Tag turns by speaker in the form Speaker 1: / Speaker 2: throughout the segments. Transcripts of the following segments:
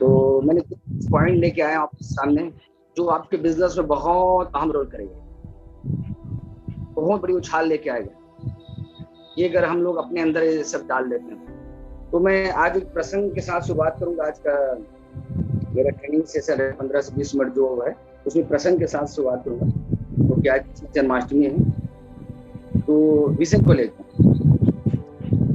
Speaker 1: तो मैंने कुछ पॉइंट लेके आया आपके सामने जो आपके बिजनेस में बहुत अहम रोल करेंगे, बहुत बड़ी उछाल लेके आएगा ये अगर हम लोग अपने अंदर ये सब डाल लेते हैं। तो मैं आज एक प्रसंग के साथ शुरुआत करूंगा। आज का मेरा ट्रेनिंग सेशन है 15 से 20 मिनट जो है उसमें प्रसंग के साथ शुरुआत करूंगा। तो क्या जन्माष्टमी है तो विषय को लेकर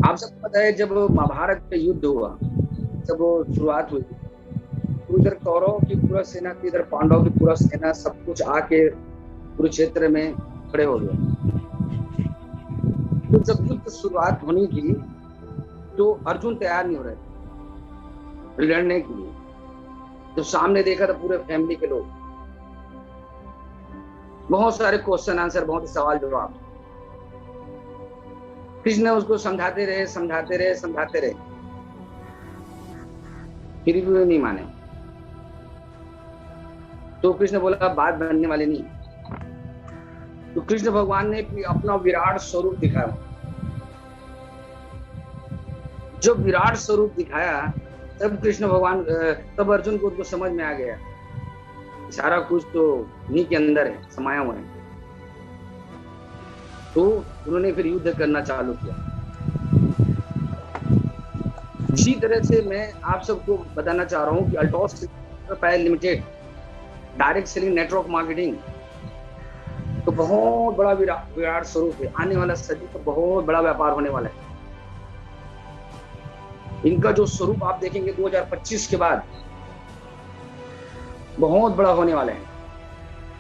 Speaker 1: आप सबको पता है जब महाभारत का युद्ध हुआ, जब शुरुआत हुई तो इधर कौरव की पूरा सेना थी, इधर पांडव की पूरा सेना, सब कुछ आके कुरुक्षेत्र में खड़े हो गए। तो जब युद्ध शुरुआत होनी थी तो अर्जुन तैयार नहीं हो रहे थे लड़ने के लिए। जब सामने देखा था पूरे फैमिली के लोग, बहुत सारे क्वेश्चन आंसर, बहुत सवाल जवाब। कृष्ण उसको समझाते रहे समझाते रहे समझाते रहे, फिर भी वो नहीं माने। तो कृष्ण बोला बात बनने वाली नहीं। तो कृष्ण भगवान ने अपना विराट स्वरूप दिखाया। जब विराट स्वरूप दिखाया तब कृष्ण भगवान, तब अर्जुन को उनको समझ में आ गया सारा कुछ तो उन्हीं के अंदर है, समाया हुआ है। तो उन्होंने फिर युद्ध करना चालू किया। इसी तरह से मैं आप सबको बताना चाह रहा हूं कि Altos private limited direct selling network marketing तो बहुत बड़ा विराट स्वरूप है। आने वाला सदी का बहुत बड़ा व्यापार होने वाला है। इनका जो स्वरूप आप देखेंगे 2025 के बाद बहुत बड़ा होने वाला है।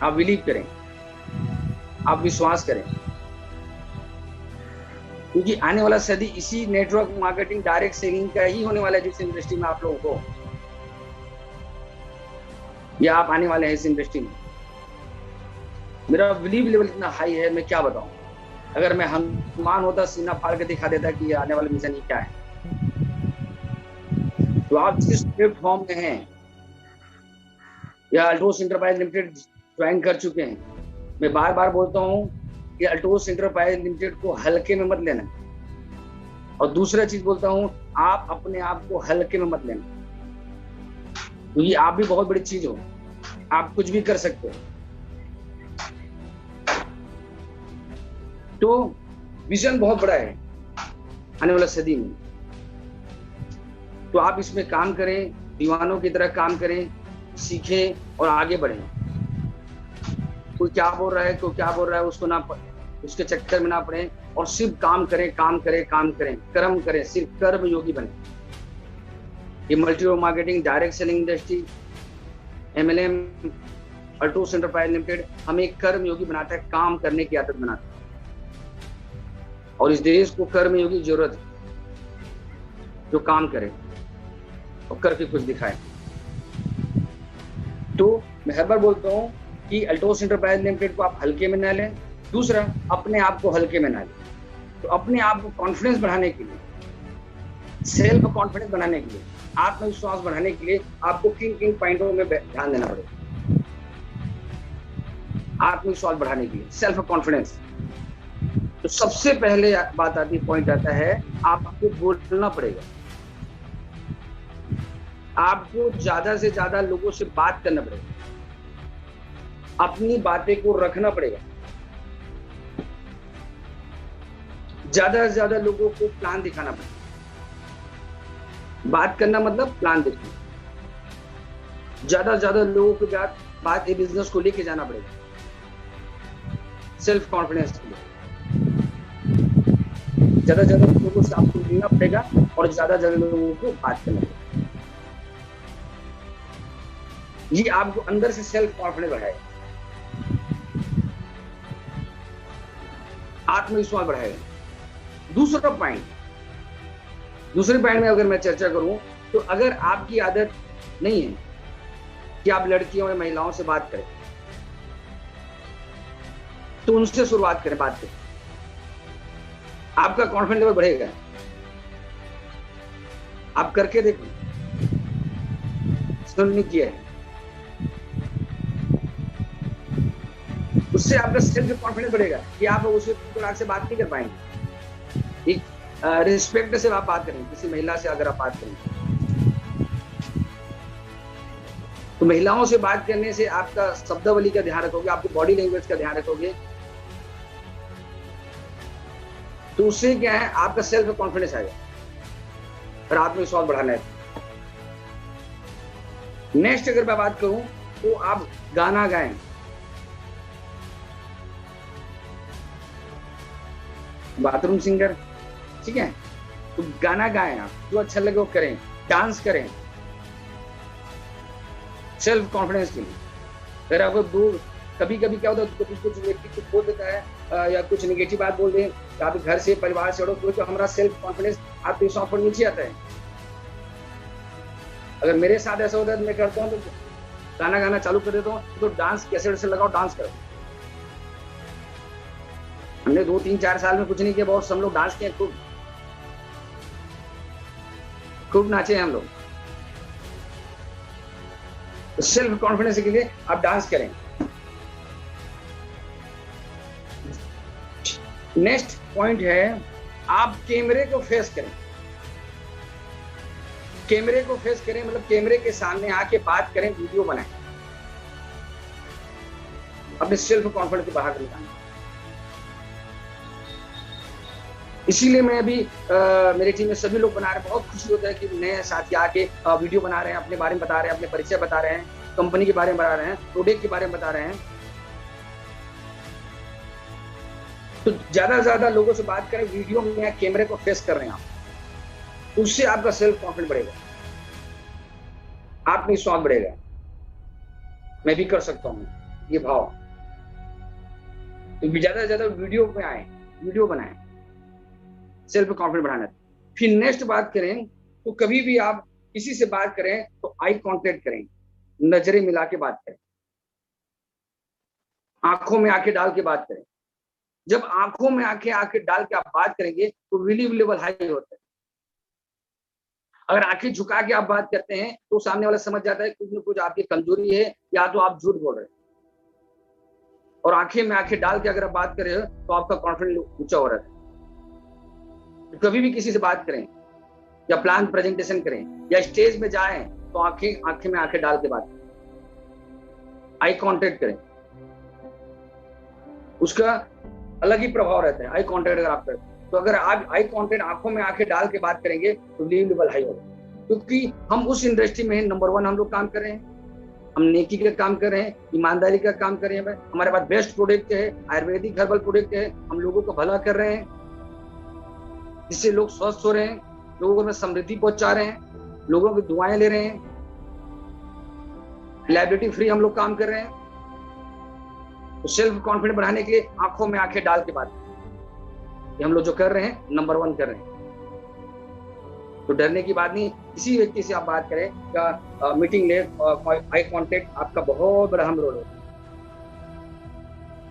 Speaker 1: आप बिलीव करें, आप विश्वास करें, क्योंकि आने वाला सदी इसी नेटवर्क मार्केटिंग डायरेक्ट सेलिंग का ही होने वाला है। जिस इंडस्ट्री में आप लोगों को या आप आने वाले हैं इस इंडस्ट्री में, मेरा बिलीव लेवल इतना हाई है, मैं क्या बताऊं। अगर मैं हनुमान होता सीना फाड़ के दिखा देता कि आने वाला मिशन क्या है। तो आप जिस प्लेटफॉर्म में हैं या अल्टोस इंटरप्राइज लिमिटेड ज्वाइन कर चुके हैं, मैं बार बार बोलता हूं कि अल्टोस इंटरप्राइज लिमिटेड को हल्के में मत लेना। और दूसरा चीज बोलता हूं, आप अपने आप को हल्के में मत लेना, क्योंकि आप भी बहुत बड़ी चीज हो, आप कुछ भी कर सकते हो। तो विजन बहुत बड़ा है आने वाला सदी में। तो आप इसमें काम करें, दीवानों की तरह काम करें, सीखें और आगे बढ़ें। कोई क्या बोल रहा है, कोई क्या बोल रहा है, उसको ना उसके चक्कर में ना पड़े और सिर्फ काम करें, काम करें, काम करें, कर्म करें, सिर्फ कर्म योगी बने। ये multi marketing direct selling industry MLM Altos enterprise limited हमें कर्म योगी बनाता है, काम करने की आदत बनाता है। और इस देश को कर्म योगी की जरूरत है जो काम करे और करके कुछ दिखाए। तो मैं हर बार बोलता हूं कि अल्टोस एंटरप्राइज लिमिटेड को आप हल्के में ना लें। दूसरा, अपने आप को हल्के में ना लें। तो अपने आप को कॉन्फिडेंस बढ़ाने के लिए, सेल्फ कॉन्फिडेंस बढ़ाने के लिए, आत्मविश्वास बढ़ाने के लिए आपको किन पॉइंटों में ध्यान देना पड़ेगा। आत्मविश्वास बढ़ाने के लिए, सेल्फ कॉन्फिडेंस। तो सबसे पहले बात आती है, पॉइंट आता है, आपको बोलना पड़ेगा। आपको ज्यादा से ज्यादा लोगों से बात करना पड़ेगा, अपनी बातें को रखना पड़ेगा। ज्यादा से ज्यादा लोगों को प्लान दिखाना पड़ेगा। बात करना मतलब प्लान दिखाना। ज्यादा से ज्यादा लोगों के बात ये बिजनेस को लेके जाना पड़ेगा, सेल्फ कॉन्फिडेंस के लिए। ज्यादा से ज्यादा लोगों से आपको मिलना पड़ेगा और ज्यादा से ज्यादा लोगों को बात करना पड़ेगा। ये आपको अंदर से सेल्फ कॉन्फिडेंस बढ़ाएगा, आत्मविश्वास बढ़ाएगा। दूसरे पॉइंट में अगर मैं चर्चा करूं तो अगर आपकी आदत नहीं है कि आप लड़कियों या महिलाओं से बात करें, तो उनसे शुरुआत करें बात करें। आपका कॉन्फिडेंस लेवल बढ़ेगा। आप करके देखो, सुनने किया है, उससे आपका सेल्फ कॉन्फिडेंस बढ़ेगा कि आप उसे से बात नहीं कर पाएंगे। एक रिस्पेक्ट से आप बात करें, किसी महिला से अगर आप बात करें तो महिलाओं से बात करने से आपका शब्दावली का ध्यान रखोगे, आपकी बॉडी लैंग्वेज का ध्यान रखोगे, तो उससे क्या है, आपका सेल्फ कॉन्फिडेंस आएगा और आत्मविश्वास बढ़ाना है। नेक्स्ट अगर मैं बात करूं तो आप गाना गाएं। बाथरूम सिंगर, ठीक है, तो गाना गाएं, आप जो अच्छा लगे वो करें, डांस करें सेल्फ कॉन्फिडेंस के लिए। अगर आपको कभी कभी क्या होता है, कुछ व्यक्ति कुछ बोल देता है या कुछ नेगेटिव बात बोल दे, आप घर से परिवार से तो हमारा सेल्फ कॉन्फिडेंस आपके सॉफ्ट पर नीचे आता है। अगर मेरे साथ ऐसा होता है तो मैं करता हूँ, तो गाना गाना चालू कर देता हूँ, तो डांस कैसेट से लगाओ, डांस करो। हमने 2-3-4 साल में कुछ नहीं किया, बहुत हम लोग डांस किए, खूब नाचे हम लोग। तो सेल्फ कॉन्फिडेंस के लिए आप डांस करें। नेक्स्ट पॉइंट है, आप कैमरे को फेस करें। कैमरे को फेस करें मतलब कैमरे के सामने आके बात करें, वीडियो बनाएं, अपने सेल्फ कॉन्फिडेंस को बाहर निकालें। इसीलिए मैं अभी मेरी टीम में सभी लोग बना रहे हैं, बहुत खुशी होता है कि नए साथी आके वीडियो बना रहे हैं, अपने बारे में बता रहे हैं, अपने परिचय बता रहे हैं, कंपनी के बारे में बता रहे हैं, प्रोडक्ट के बारे में बता रहे हैं। तो ज्यादा से ज्यादा लोगों से बात करें, वीडियो में या कैमरे को फेस कर रहे हैं आप, उससे आपका सेल्फ कॉन्फिडेंस बढ़ेगा, आत्मविश्वास बढ़ेगा, मैं भी कर सकता हूँ, ये भाव। तो ज्यादा से ज्यादा वीडियो में आए, वीडियो बनाएं, सेल्फ कॉन्फिडेंस बढ़ाना है। फिर नेक्स्ट बात करें तो कभी भी आप किसी से बात करें तो आई कांटेक्ट करें, नजरें मिला के बात करें, आंखों में आंखें डाल के बात करें। जब आंखों में आंखें डाल के आप बात करेंगे तो बिलीव लेवल हाई होता है। अगर आंखें झुका के आप बात करते हैं तो सामने वाला समझ जाता है कुछ न कुछ आपकी कमजोरी है, या तो आप झूठ बोल रहे हैं। और आंखें में आंखें डाल के अगर आप बात कर रहे हो तो आपका कॉन्फिडेंस ऊंचा हो रहा है। तो कभी भी किसी से बात करें या प्लान प्रेजेंटेशन करें या स्टेज में जाएं तो आंखें में आंखें डाल के बात करें, आई कांटेक्ट करें, उसका अलग ही प्रभाव रहता है। आई कांटेक्ट अगर आप करें तो अगर आप आई कांटेक्ट आंखों में आंखें डाल के बात करेंगे तो बिलीव लेवल हाई होगा, क्योंकि हम उस इंडस्ट्री में नंबर 1 हम लोग काम कर रहे हैं, हम नेकी का काम कर रहे हैं, ईमानदारी का काम कर रहे हैं, हमारे पास बेस्ट प्रोडक्ट है, आयुर्वेदिक हर्बल प्रोडक्ट है, हम लोगों का भला कर रहे हैं, जिससे लोग स्वस्थ हो रहे हैं, लोगों में समृद्धि पहुंचा रहे हैं, लोगों की दुआएं ले रहे हैं, लायबिलिटी फ्री हम लोग काम कर रहे हैं। तो सेल्फ कॉन्फिडेंस बढ़ाने के लिए आंखों में आंखें डाल के बात, ये हम लोग जो कर रहे हैं नंबर 1 कर रहे हैं। तो डरने की बात नहीं, किसी व्यक्ति से आप बात करें या मीटिंग ले, आई कांटेक्ट आपका बहुत बड़ा हम रोल होता है।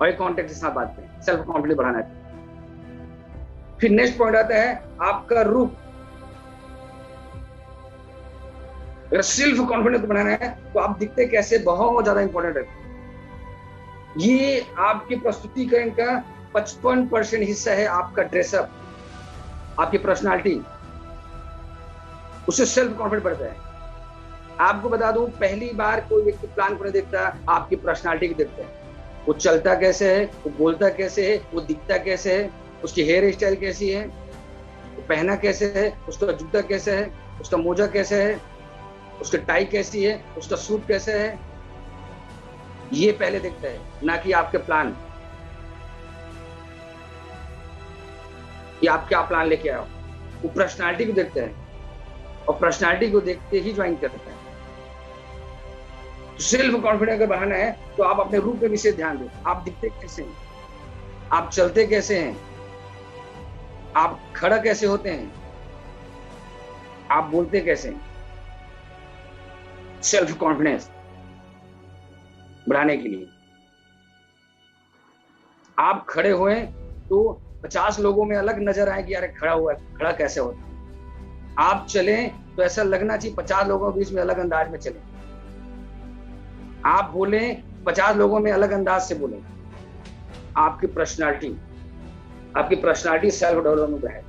Speaker 1: आई कांटेक्ट के साथ बात करें, सेल्फ कॉन्फिडेंस बढ़ाना है। फिर नेक्स्ट पॉइंट आता है आपका रूप। अगर सेल्फ कॉन्फिडेंस बढ़ाना है तो आप दिखते कैसे बहुत ज्यादा इंपॉर्टेंट है। ये आपके प्रस्तुतिकरण का 55% हिस्सा है, आपका ड्रेसअप, आपकी पर्सनालिटी, उससे सेल्फ कॉन्फिडेंस बढ़ता है। आपको बता दूं, पहली बार कोई व्यक्ति प्लान को नहीं देखता, आपकी पर्सनालिटी को देखता है। वो चलता कैसे है, वो बोलता कैसे है, वो दिखता कैसे है, उसकी हेयर स्टाइल कैसी है, वो पहना कैसे है, उसका जूता कैसे है, उसका मोजा कैसे है, उसकी टाई कैसी है, उसका सूट कैसे है, ये पहले देखता है, ना कि आपके प्लान, कि आप क्या प्लान लेके आओ। वो पर्सनालिटी को देखता है और पर्सनालिटी को देखते ही ज्वाइन करता है। तो सेल्फ कॉन्फिडेंस अगर बढ़ाना है तो आप अपने रूप पे विशेष ध्यान दें। आप दिखते कैसे हैं, आप चलते कैसे हैं, आप खड़ा कैसे होते हैं, आप बोलते कैसे हैं। सेल्फ कॉन्फिडेंस बढ़ाने के लिए आप खड़े हुए तो 50 लोगों में अलग नजर आए कि यार खड़ा हुआ है, खड़ा कैसे होता है। आप चले तो ऐसा लगना चाहिए 50 लोगों के बीच में अलग अंदाज में चले। आप बोले 50 लोगों में अलग अंदाज से बोले। आपकी पर्सनालिटी सेल्फ डेवलपमेंट बढ़ाएगा,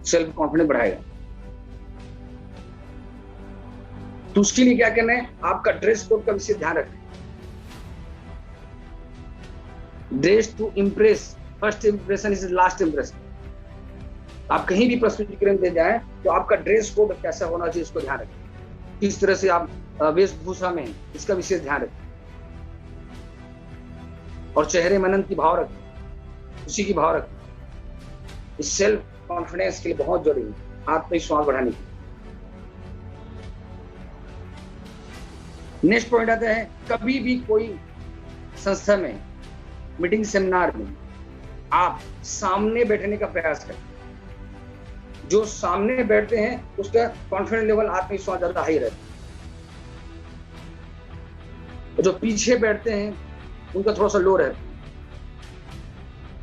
Speaker 1: सेल्फ कॉन्फिडेंस बढ़ाएगा। तो उसके लिए क्या करना है, आपका ड्रेस कोड का विशेष ध्यान रखना है। Dress to impress, first impression is last impression. आप कहीं भी प्रस्तुतिकरण दे जाए तो आपका ड्रेस कोड कैसा होना चाहिए, इसको ध्यान रखें। किस तरह से आप वेशभूषा में, इसका विशेष ध्यान रखें। और चेहरे में आनंद की भाव रखें, खुशी की भाव रखें। इस सेल्फ कॉन्फिडेंस के लिए बहुत जरूरी है, आत्मविश्वास बढ़ाने के लिए। नेक्स्ट पॉइंट आता है, कभी भी कोई संस्था में, मीटिंग, सेमिनार में आप सामने बैठने का प्रयास करें। जो सामने बैठते हैं उसका कॉन्फिडेंस लेवल, आत्मविश्वास ज्यादा हाई रहता है। जो पीछे बैठते हैं उनका थोड़ा सा लो रहता है।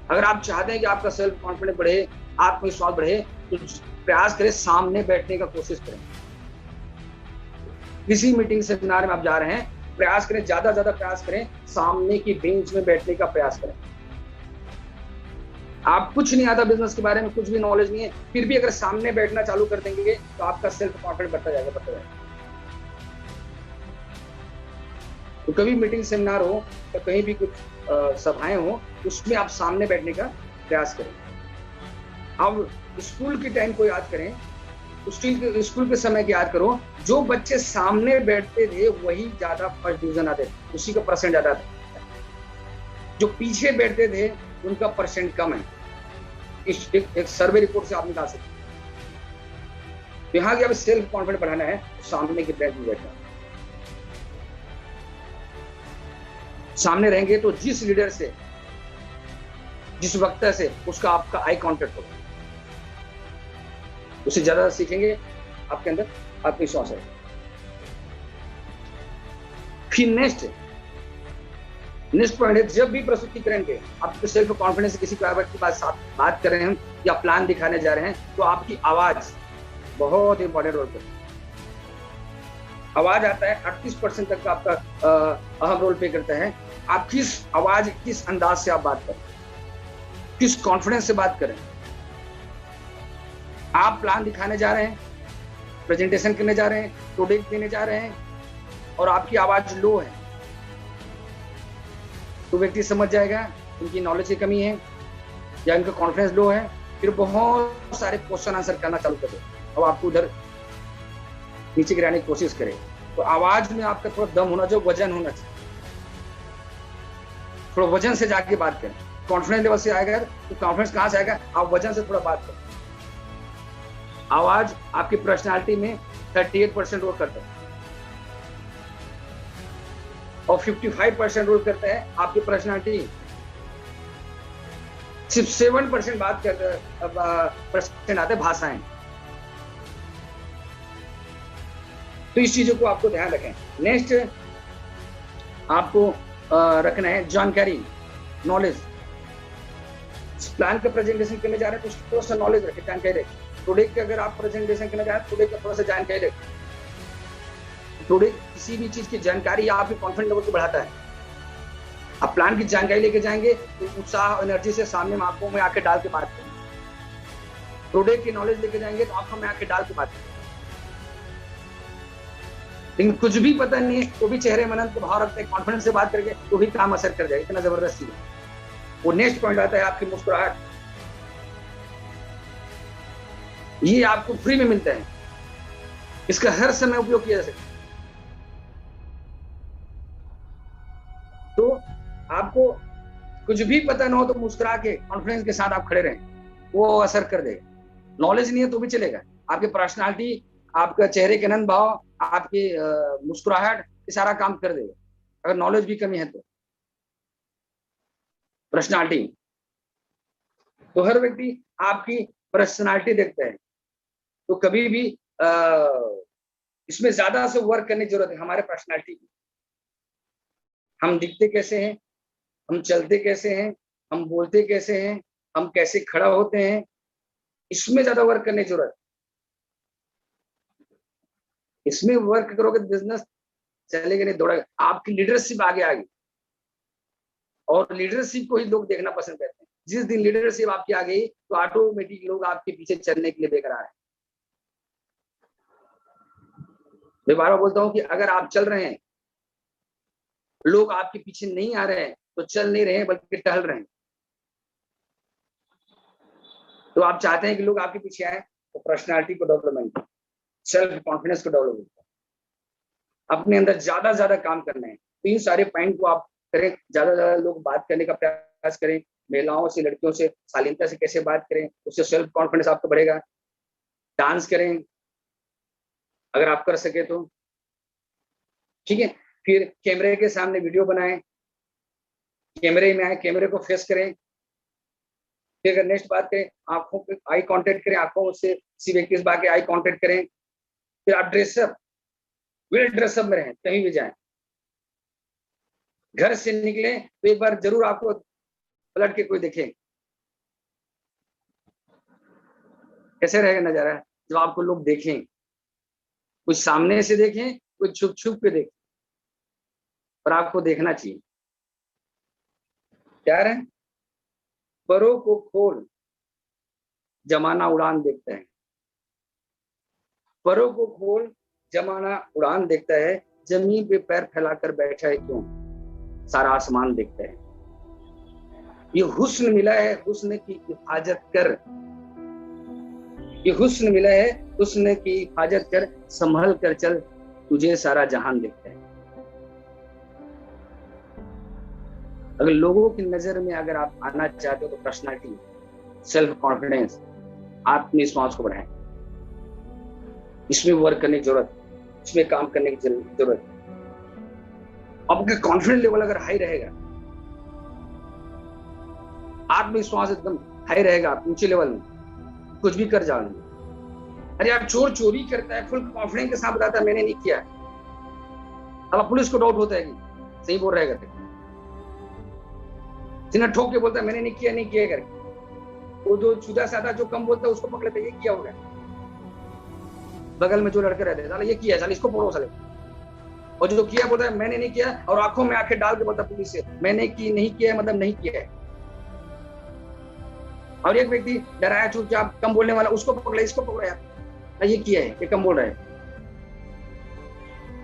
Speaker 1: अगर आप चाहते हैं कि आपका सेल्फ कॉन्फिडेंस बढ़े, आत्मविश्वास बढ़े, तो प्रयास करें सामने बैठने का कोशिश करें। किसी मीटिंग सेमिनार में आप जा रहे हैं, प्रयास करें, ज्यादा ज्यादा प्रयास करें, सामने की बेंच में बैठने का प्रयास करें। आप कुछ नहीं आता बिजनेस के बारे में, कुछ भी नॉलेज नहीं है, फिर भी अगर सामने बैठना चालू कर देंगे तो आपका सेल्फ कॉन्फिडेंस बढ़ता जाएगा, बढ़ता जाएगा। तो कभी मीटिंग सेमिनार हो या कहीं भी कुछ सभाएं हो, उसमें आप सामने बैठने का प्रयास करें। अब स्कूल के टाइम को याद करें, स्कूल के समय की याद करो। जो बच्चे सामने बैठते थे वही ज्यादा फर्स्ट डिवीजन आते थे, उसी का परसेंट ज्यादा था। जो पीछे बैठते थे उनका परसेंट कम है। एक सर्वे रिपोर्ट से आप निकाल सकते हैं। तो यहाँ की अब सेल्फ कॉन्फिडेंस बढ़ाना है, सामने के बेंच में बैठना। सामने रहेंगे तो जिस लीडर से, जिस वक्ता से उसका आपका आई कांटेक्ट होगा, उससे ज्यादा सीखेंगे, आपके अंदर आत्मविश्वास है। फिर नेक्स्ट पॉइंट है, जब भी प्रस्तुतिकरण के आपके सेल्फ कॉन्फिडेंस किसी की बात कर रहे हैं या प्लान दिखाने जा रहे हैं, तो आपकी आवाज बहुत इंपॉर्टेंट रोल करती है। आवाज आता है 38% तक का आपका अहम रोल प्ले करता है। आप किस आवाज, किस अंदाज से आप बात करें, किस कॉन्फिडेंस से बात करें। आप प्लान दिखाने जा रहे हैं, प्रेजेंटेशन करने जा रहे हैं, प्रोडक्ट देने जा रहे हैं, और आपकी आवाज लो है, तो व्यक्ति समझ जाएगा इनकी नॉलेज की कमी है या इनका कॉन्फिडेंस लो है। फिर बहुत सारे क्वेश्चन आंसर करना चालू कर दे और आपको उधर नीचे गिराने की कोशिश करे। तो आवाज में आपका थोड़ा दम होना चाहिए, वजन होना चाहिए। थोड़ा वजन से जाके बात करें। कॉन्फिडेंस लेवल से आएगा तो कॉन्फिडेंस कहां से आएगा, आप वजन से थोड़ा बात करें। आवाज आपकी पर्सनालिटी में 38% रोल करता है और 55% रोल करता है आपकी पर्सनालिटी। सिर्फ 7% बात करते परसेंट आते भाषाएं। तो इस चीजों को आपको ध्यान रखें। नेक्स्ट आपको रखना है जानकारी, नॉलेज। प्लान का प्रेजेंटेशन करने जा रहे हैं तो थोड़ा सा नॉलेज रखें, जानकारी रखें। प्रोडक्ट के अगर आप प्रेजेंटेशन करने जा रहे हैं, प्रोडक्ट का थोड़ा सा जानकारी रखें। प्रोडक्ट किसी भी चीज की जानकारी आपके कॉन्फिडेंस लेवल को बढ़ाता है। आप प्लान की जानकारी लेके जाएंगे तो उत्साह, एनर्जी से सामने में आंखों में आंखें डाल के बात करेंगे। प्रोडक्ट की नॉलेज लेके जाएंगे तो आंखों में आंखें डाल के बात करेंगे। लेकिन कुछ भी पता नहीं है तो भी चेहरे में आनंद के भाव रखते हैं, कॉन्फिडेंस से बात करके तो भी काम असर कर जाएगा। इतना जबरदस्त चीज है। वो नेक्स्ट पॉइंट आता है आपकी मुस्कुराहट। ये आपको फ्री में मिलता है, इसका हर समय उपयोग किया जा सकता है। तो आपको कुछ भी पता ना हो तो मुस्कुरा के कॉन्फिडेंस के साथ आप खड़े रहें, वो असर कर देगा। नॉलेज नहीं है तो भी चलेगा। आपके पर्सनालिटी, आपका चेहरे के आनंद भाव, आपकी मुस्कुराहट, ये सारा काम कर देगा। अगर नॉलेज भी कमी है तो पर्सनालिटी, तो हर व्यक्ति आपकी पर्सनालिटी देखता है। तो कभी भी इसमें ज्यादा से वर्क करने की जरूरत है हमारे पर्सनालिटी की। हम दिखते कैसे हैं, हम चलते कैसे हैं, हम बोलते कैसे हैं, हम कैसे खड़ा होते हैं, इसमें ज्यादा वर्क करने की जरूरत है। इसमें वर्क करोगे तो बिजनेस चलेगा नहीं, दौड़ेगा। आपकी लीडरशिप आगे आएगी और लीडरशिप को ही लोग देखना पसंद करते हैं। जिस दिन लीडरशिप आपकी आ गई तो ऑटोमेटिक लोग आपके पीछे चलने के लिए बेकरार है। मैं बार बार बोलता हूँ कि अगर आप चल रहे हैं, लोग आपके पीछे नहीं आ रहे हैं, तो चल नहीं रहे हैं बल्कि टहल रहे हैं। तो आप चाहते हैं कि लोग आपके पीछे आए, तो पर्सनालिटी को डेवलपमेंट, सेल्फ कॉन्फिडेंस को डेवलपमेंट, अपने अंदर ज्यादा से ज्यादा काम करना है। तो इन सारे पॉइंट को आप करें, ज्यादा से ज्यादा लोग बात करने का प्रयास करें, महिलाओं से, लड़कियों से शालीनता से कैसे बात करें, उससे सेल्फ कॉन्फिडेंस आपका बढ़ेगा। डांस करें अगर आप कर सके तो, ठीक है। फिर कैमरे के सामने वीडियो बनाएं, कैमरे में आए, कैमरे को फेस करें। फिर अगर नेक्स्ट बात करें, आंखों पे आई कांटेक्ट करें, आंखों से किसी व्यक्ति से बात आई कांटेक्ट करें। फिर आप ड्रेसअप, वेल ड्रेसअप में रहें, कहीं भी जाएं। घर से निकले तो एक बार जरूर आपको पलट के कोई देखे। कैसे रहेगा नजारा जब आपको लोग देखें, कुछ सामने से देखें, कुछ छुप छुप के देखें, पर आपको देखना चाहिए। क्या है, परों को खोल जमाना उड़ान देखता है, परों को खोल जमाना उड़ान देखता है, जमीन पे पैर फैलाकर बैठा है क्यों, सारा आसमान देखता है। ये हुस्न मिला है, हुस्न की हिफाजत कर, ये हुस्न मिला है, हुस्न की हिफाजत कर, संभल कर चल, तुझे सारा जहान देखता है। अगर लोगों की नजर में अगर आप आना चाहते हो तो पर्सनालिटी, सेल्फ कॉन्फिडेंस, आत्मविश्वास को बढ़ाएं। इसमें वर्क करने की जरूरत, इसमें काम करने की जरूरत। आपका कॉन्फिडेंस लेवल अगर हाई रहेगा, आत्मविश्वास एकदम हाई रहेगा, आप ऊंचे लेवल में कुछ भी कर जाओगे। अरे यार चोर चोरी करता है, फुल कॉन्फिडेंस के साथ बताता है मैंने नहीं किया, अब पुलिस को डाउट होता है कि सही बोल रहेगा, जिन्हें ठोक के बोलता है मैंने नहीं किया करके, वो जो सीधा साधा जो कम बोलता है उसको पकड़ लेते, ये किया होगा। बगल में जो लड़के रहते हैं, ये किया, इसको पकड़ो साले। और जो किया बोलता है मैंने नहीं किया, और आंखों में आंखें डाल के बोलता पुलिस से मैंने नहीं किया, मतलब नहीं किया है। और एक व्यक्ति डराया चुपचाप कम बोलने वाला, उसको पकड़ लिया, इसको पकड़ो यार, ये किया है, ये कम बोल रहा है।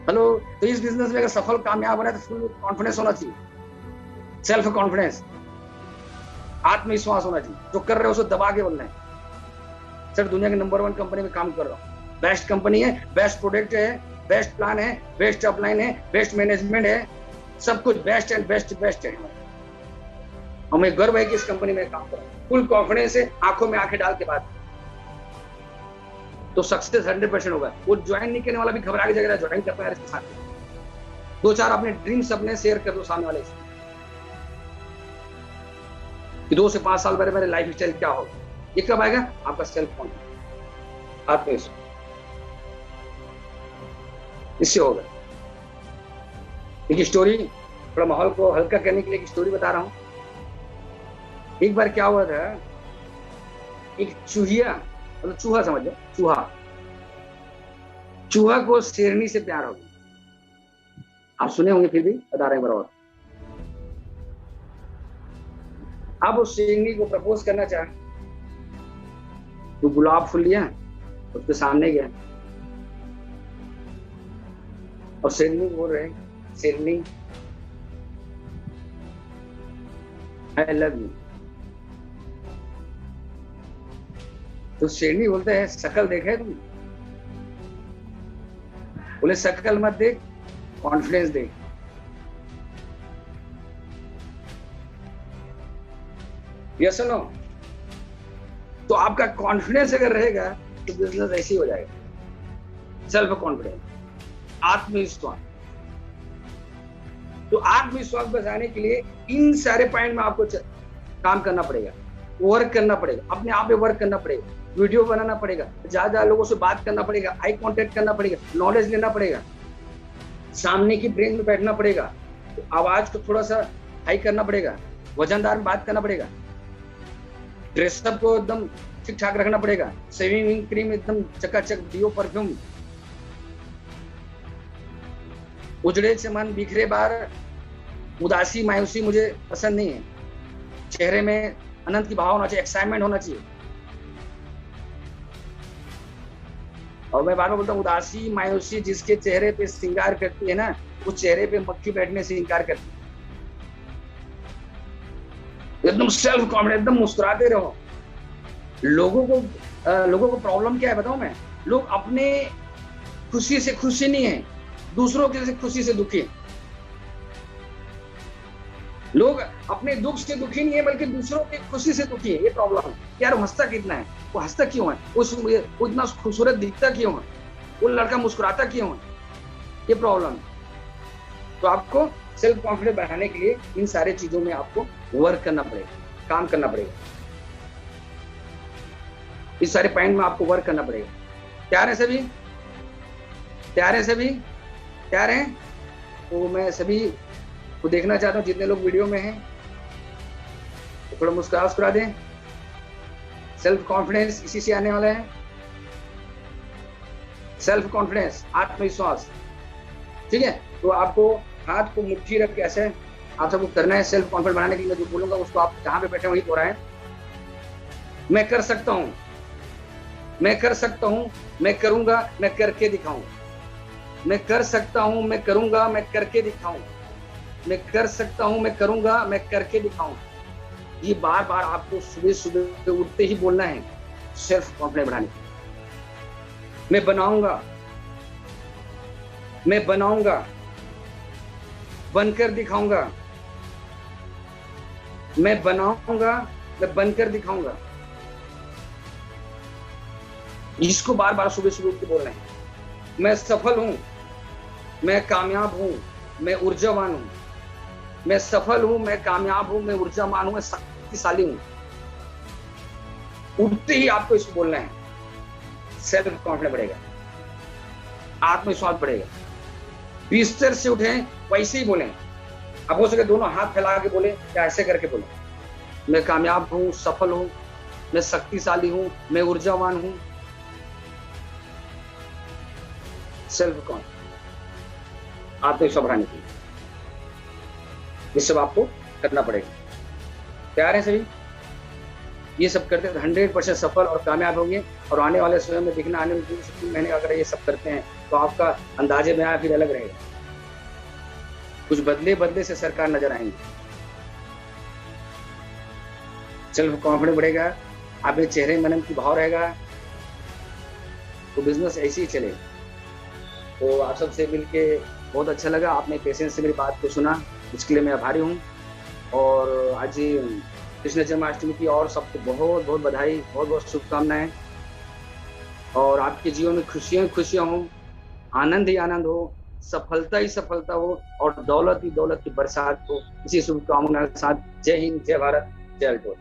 Speaker 1: हेलो, तो इस बिजनेस में अगर सफल कामयाब होना है तो फुल कॉन्फिडेंस होना चाहिए, सेल्फ कॉन्फिडेंस, आत्मविश्वास होना चाहिए। जो कर रहे हो उसको दबा के बोलना है, सर दुनिया के नंबर 1 कंपनी में काम कर रहा हूँ, बेस्ट कंपनी है, बेस्ट प्रोडक्ट है, बेस्ट प्लान है, बेस्ट अपलाइन है, बेस्ट मैनेजमेंट है, सब कुछ बेस्ट एंड बेस्ट है। हमें गर्व है कि इस कंपनी में काम कर रहा हूँ, फुल कॉन्फिडेंस है, आंखों में आंखें डाल के बात, तो सक्सेस 100% होगा। वो ज्वाइन नहीं करने वाला भी घबरा के जगह ज्वाइन करता है, इसके साथ 2-4 अपने ड्रीम्स अपने शेयर कर दो सामने वाले से, कि 2 से 5 साल पहले मेरे लाइफ स्टाइल क्या होगा। ये कब आएगा? आपका सेल्फ कॉन्फिडेंस, आत्मविश्वास, इससे होगा। एक स्टोरी, थोड़ा माहौल को हल्का करने के लिए एक स्टोरी बता रहा हूं। एक बार क्या हुआ था, एक चूहिया, मतलब चूहा समझ लो, चूहा को शेरनी से प्यार हो गया। आप सुने होंगे फिर भी बता रहे हैं बराबर। अब उस शेरनी को प्रपोज करना चाहा, तो गुलाब फूल लिया, उसके सामने गया और शेरनी बोल रहे, शेरनी आई लव यू। तो शेरनी बोलते है शकल देखा है तुम? बोले शकल मत देख, कॉन्फिडेंस देख। Yes no? तो आपका कॉन्फिडेंस अगर रहेगा तो बिजनेस ऐसे ही हो जाएगा। सेल्फ कॉन्फिडेंस, आत्मविश्वास। तो आत्मविश्वास बचाने के लिए इन सारे पॉइंट में आपको काम करना पड़ेगा, वर्क करना पड़ेगा, अपने आप पे वर्क करना पड़ेगा, वीडियो बनाना पड़ेगा, ज्यादा लोगों से बात करना पड़ेगा, आई कांटेक्ट करना पड़ेगा, नॉलेज लेना पड़ेगा, सामने की ब्रेन में बैठना पड़ेगा, तो आवाज को थोड़ा सा हाई करना पड़ेगा, वजनदार में बात करना पड़ेगा, ड्रेसअप को एकदम ठीक ठाक रखना पड़ेगा, शेविंग क्रीम एकदम चकाचक, डियो परफ्यूम, उजड़े से मन बिखरे बार, उदासी मायूसी मुझे पसंद नहीं है। चेहरे में आनंद की भाव होना चाहिए, एक्साइटमेंट होना चाहिए। और मैं बार बार बोलता हूँ, उदासी मायूसी जिसके चेहरे पे श्रृंगार करती है ना, उस चेहरे पे मक्खी बैठने से इनकार करती है। एकदम सेल्फ कॉन्फिडेंस, एकदम मुस्कुराते रहो। लोगों को प्रॉब्लम क्या है बताऊं मैं? लोग अपने खुशी से खुशी नहीं है, दूसरों की खुशी से दुखी है। लोग अपने दुख से दुखी नहीं है, बल्कि दूसरों की खुशी से दुखी है। ये प्रॉब्लम है। यार वो हंसता कितना है, वो हंसता क्यों है, वो इतना खूबसूरत दिखता क्यों है, वो लड़का मुस्कुराता क्यों है, ये प्रॉब्लम है। तो आपको सेल्फ कॉन्फिडेंस बढ़ाने के लिए इन सारे चीजों में आपको वर्क करना पड़ेगा, काम करना पड़ेगा। इस सारे पॉइंट में आपको वर्क करना पड़ेगा। तैयार है सभी? तैयार है सभी? तैयार हैं? तो मैं सभी को देखना चाहता हूँ, जितने लोग वीडियो में हैं तो थोड़ा मुस्कुरा दें। सेल्फ कॉन्फिडेंस इसी से आने वाला है। सेल्फ कॉन्फिडेंस, आत्मविश्वास, ठीक है। तो आपको हाथ को मुट्ठी रख के ऐसे आप सबको करना है। सेल्फ कॉन्फिडेंस बढ़ाने के लिए मैं जो बोलूंगा उसको आप जहां पे बैठे वहीं दोहराएं। मैं कर सकता हूं, मैं कर सकता हूं, मैं करूंगा, मैं करके दिखाऊंगा। मैं कर सकता हूं, मैं करूंगा, मैं करके दिखाऊंगा। मैं कर सकता हूं, मैं करूंगा, मैं करके दिखाऊंगा। ये बार बार आपको सुबह सुबह उठते ही बोलना है, सेल्फ कॉन्फिडेंस बढ़ाने के लिए। मैं बनाऊंगा, मैं बनाऊंगा, बनकर दिखाऊंगा। मैं बनाऊंगा, मैं बनकर दिखाऊंगा। इसको बार बार सुबह सुबह उठ के बोलना है। मैं सफल हूं, मैं कामयाब हूं, मैं ऊर्जावान हूं। मैं सफल हूं, मैं कामयाब हूं, मैं ऊर्जावान हूं, मैं शक्तिशाली हूं। उठते ही आपको इसको बोलना है। सेल्फ कॉन्फिडेंस बढ़ेगा, आत्मविश्वास बढ़ेगा। बिस्तर से उठे वैसे ही बोलें। अब हो सके दोनों हाथ फैला के बोले या ऐसे करके बोले। मैं कामयाब हूं, सफल हूं, मैं शक्तिशाली हूं, मैं ऊर्जावान हूं। सेल्फ कॉन्फिडेंस, आत्मविश्वास बढ़ाने के लिए ये सब आपको करना पड़ेगा। तैयार है सभी? ये सब करते हैं तो 100% सफल और कामयाब होंगे। और आने वाले समय में दिखना, आने वाले 2-3 महीने अगर ये सब करते हैं तो आपका अंदाजे में फिर अलग रहेगा। कुछ बदले बदले से सरकार नजर आएंगे। सेल्फ कॉन्फिडेंस बढ़ेगा, आपके चेहरे में आनंद की भाव रहेगा, तो बिजनेस ऐसे ही चलेगा। तो आप सबसे मिलके बहुत अच्छा लगा। आपने पेशेंस से मेरी बात को सुना, इसके लिए मैं आभारी हूँ। और आज कृष्ण जन्माष्टमी की और सबको बहुत बहुत बधाई, बहुत बहुत शुभकामनाएं। और आपके जीवन में खुशियां खुशियां हो, आनंद ही आनंद हो, सफलता ही सफलता हो और दौलत ही दौलत की बरसात हो। इसी शुभकामना के साथ जय हिंद, जय भारत, जय अल्टो।